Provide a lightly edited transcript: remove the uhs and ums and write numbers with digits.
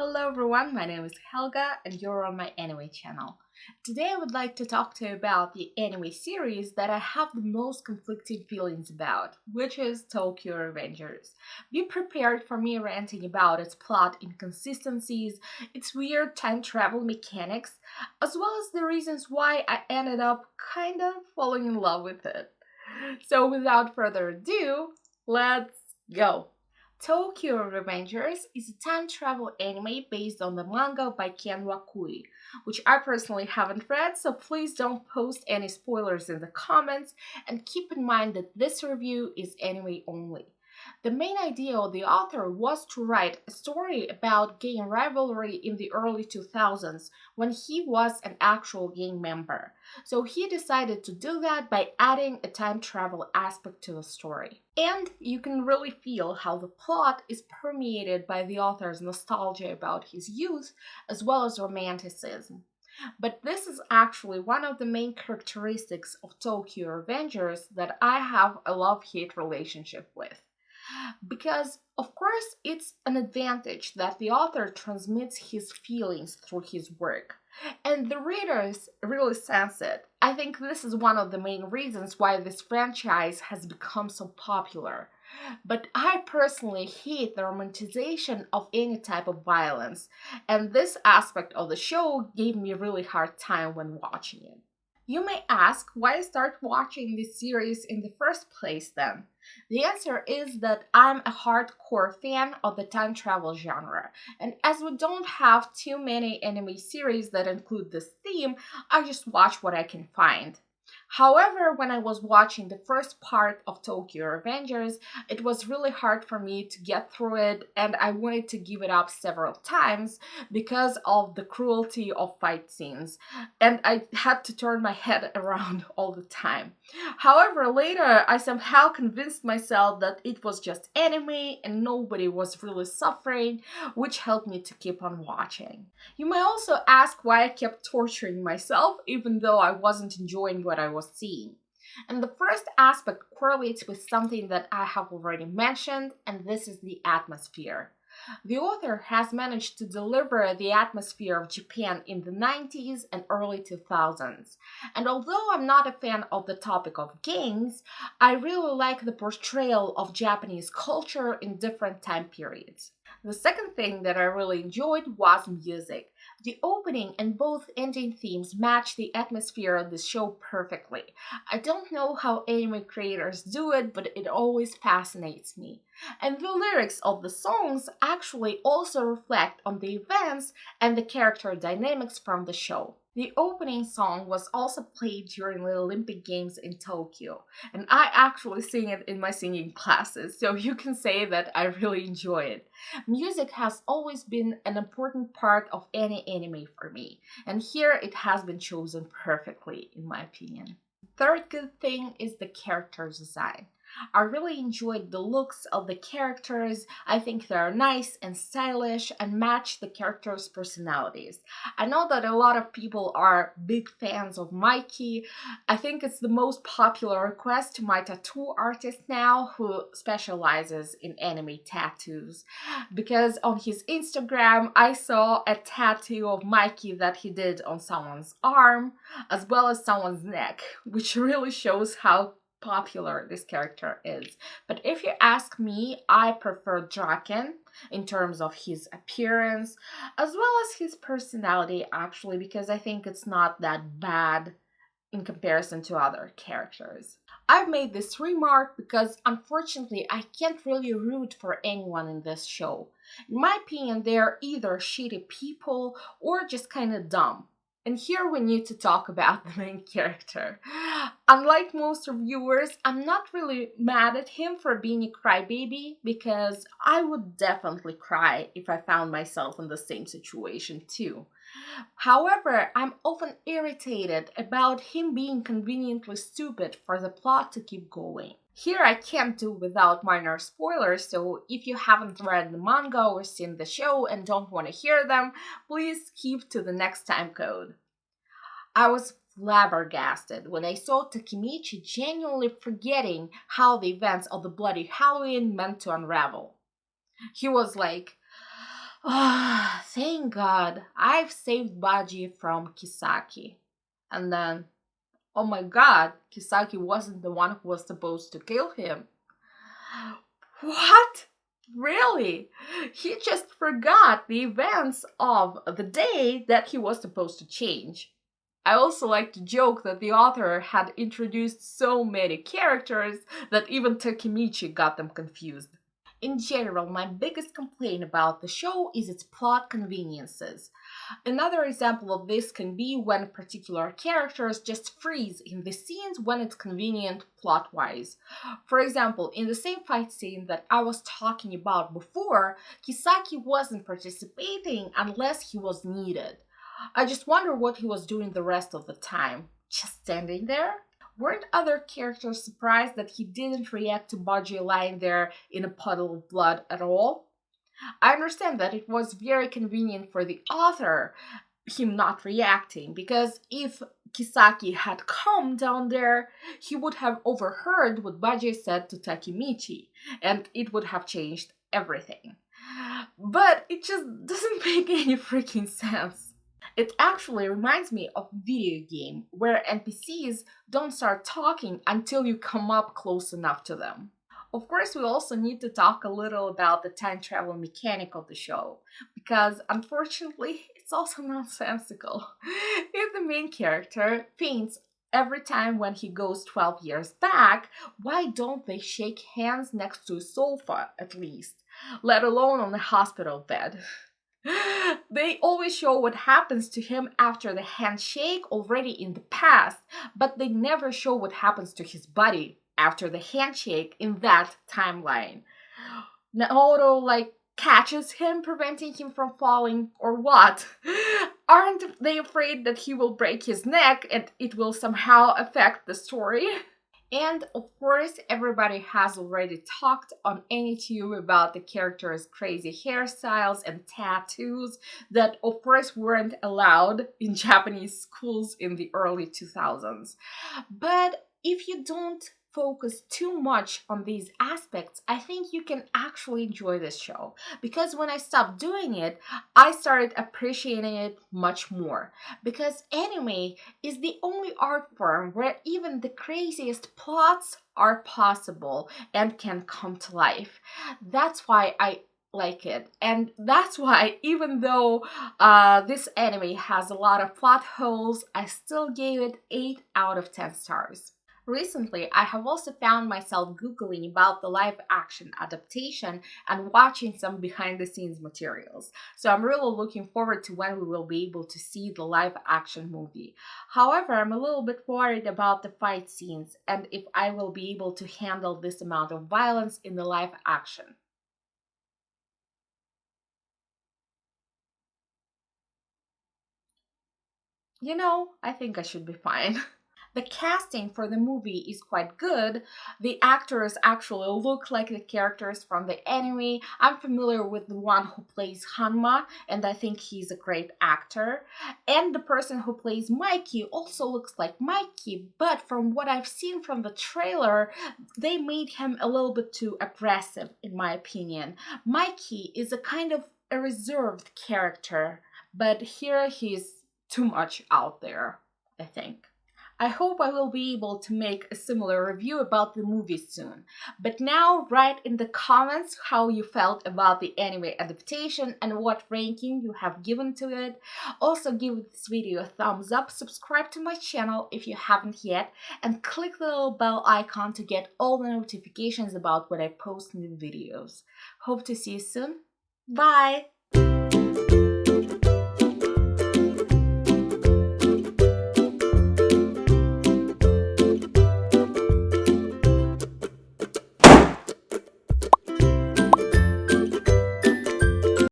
Hello everyone, my name is Helga and you're on my anime channel. Today I would like to talk to you about the anime series that I have the most conflicting feelings about, which is Tokyo Revengers. Be prepared for me ranting about its plot inconsistencies, its weird time travel mechanics, as well as the reasons why I ended up kind of falling in love with it. So without further ado, let's go! Tokyo Revengers is a time travel anime based on the manga by Ken Wakui, which I personally haven't read, so please don't post any spoilers in the comments, and keep in mind that this review is anime only. The main idea of the author was to write a story about gang rivalry in the early 2000s when he was an actual gang member. So he decided to do that by adding a time travel aspect to the story. And you can really feel how the plot is permeated by the author's nostalgia about his youth as well as romanticism. But this is actually one of the main characteristics of Tokyo Revengers that I have a love-hate relationship with. Because, of course, it's an advantage that the author transmits his feelings through his work. And the readers really sense it. I think this is one of the main reasons why this franchise has become so popular. But I personally hate the romanticization of any type of violence, and this aspect of the show gave me a really hard time when watching it. You may ask why I start watching this series in the first place then. The answer is that I'm a hardcore fan of the time travel genre, and as we don't have too many anime series that include this theme, I just watch what I can find. However, when I was watching the first part of Tokyo Revengers, it was really hard for me to get through it, and I wanted to give it up several times because of the cruelty of fight scenes, and I had to turn my head around all the time. However, later I somehow convinced myself that it was just anime and nobody was really suffering, which helped me to keep on watching. You may also ask why I kept torturing myself even though I wasn't enjoying what I was seeing. And the first aspect correlates with something that I have already mentioned, and this is the atmosphere. The author has managed to deliver the atmosphere of Japan in the 90s and early 2000s. And although I'm not a fan of the topic of gangs, I really like the portrayal of Japanese culture in different time periods. The second thing that I really enjoyed was music. The opening and both ending themes match the atmosphere of the show perfectly. I don't know how anime creators do it, but it always fascinates me. And the lyrics of the songs actually also reflect on the events and the character dynamics from the show. The opening song was also played during the Olympic Games in Tokyo, and I actually sing it in my singing classes, so you can say that I really enjoy it. Music has always been an important part of any anime for me, and here it has been chosen perfectly, in my opinion. Third good thing is the character design. I really enjoyed the looks of the characters. I think they're nice and stylish and match the characters' personalities. I know that a lot of people are big fans of Mikey. I think it's the most popular request to my tattoo artist now, who specializes in anime tattoos. Because on his Instagram, I saw a tattoo of Mikey that he did on someone's arm, as well as someone's neck, which really shows how popular this character is. But if you ask me, I prefer Draken in terms of his appearance as well as his personality, actually, because I think it's not that bad in comparison to other characters. I've made this remark because unfortunately I can't really root for anyone in this show. In my opinion, they're either shitty people or just kind of dumb. And here we need to talk about the main character. Unlike most reviewers, I'm not really mad at him for being a crybaby because I would definitely cry if I found myself in the same situation too. However, I'm often irritated about him being conveniently stupid for the plot to keep going. Here I can't do without minor spoilers, so if you haven't read the manga or seen the show and don't want to hear them, please skip to the next time code. I was flabbergasted when I saw Takemichi genuinely forgetting how the events of the Bloody Halloween meant to unravel. He was like, thank God, I've saved Baji from Kisaki. And then, oh my God, Kisaki wasn't the one who was supposed to kill him. What? Really? He just forgot the events of the day that he was supposed to change. I also like to joke that the author had introduced so many characters that even Takemichi got them confused. In general, my biggest complaint about the show is its plot conveniences. Another example of this can be when particular characters just freeze in the scenes when it's convenient plot-wise. For example, in the same fight scene that I was talking about before, Kisaki wasn't participating unless he was needed. I just wonder what he was doing the rest of the time. Just standing there? Weren't other characters surprised that he didn't react to Baji lying there in a puddle of blood at all? I understand that it was very convenient for the author, him not reacting, because if Kisaki had come down there, he would have overheard what Baji said to Takemichi, and it would have changed everything. But it just doesn't make any freaking sense. It actually reminds me of a video game where NPCs don't start talking until you come up close enough to them. Of course, we also need to talk a little about the time travel mechanic of the show, because unfortunately, it's also nonsensical. If the main character faints every time when he goes 12 years back, why don't they shake hands next to a sofa at least, let alone on a hospital bed? They always show what happens to him after the handshake already in the past, but they never show what happens to his body after the handshake in that timeline. Naoto catches him, preventing him from falling, or what? Aren't they afraid that he will break his neck and it will somehow affect the story? And of course, everybody has already talked on AnyTube about the characters' crazy hairstyles and tattoos that, of course, weren't allowed in Japanese schools in the early 2000s. But if you don't focus too much on these aspects, I think you can actually enjoy this show. Because when I stopped doing it, I started appreciating it much more. Because anime is the only art form where even the craziest plots are possible and can come to life. That's why I like it, and that's why even though this anime has a lot of plot holes, I still gave it 8 out of 10 stars. Recently, I have also found myself Googling about the live action adaptation and watching some behind the scenes materials. So I'm really looking forward to when we will be able to see the live action movie. However, I'm a little bit worried about the fight scenes and if I will be able to handle this amount of violence in the live action. I think I should be fine. The casting for the movie is quite good. The actors actually look like the characters from the anime. I'm familiar with the one who plays Hanma, and I think he's a great actor. And the person who plays Mikey also looks like Mikey, but from what I've seen from the trailer, they made him a little bit too aggressive, in my opinion. Mikey is a kind of a reserved character, but here he's too much out there, I think. I hope I will be able to make a similar review about the movie soon. But now write in the comments how you felt about the anime adaptation and what ranking you have given to it. Also give this video a thumbs up, subscribe to my channel if you haven't yet, and click the little bell icon to get all the notifications about when I post new videos. Hope to see you soon. Bye!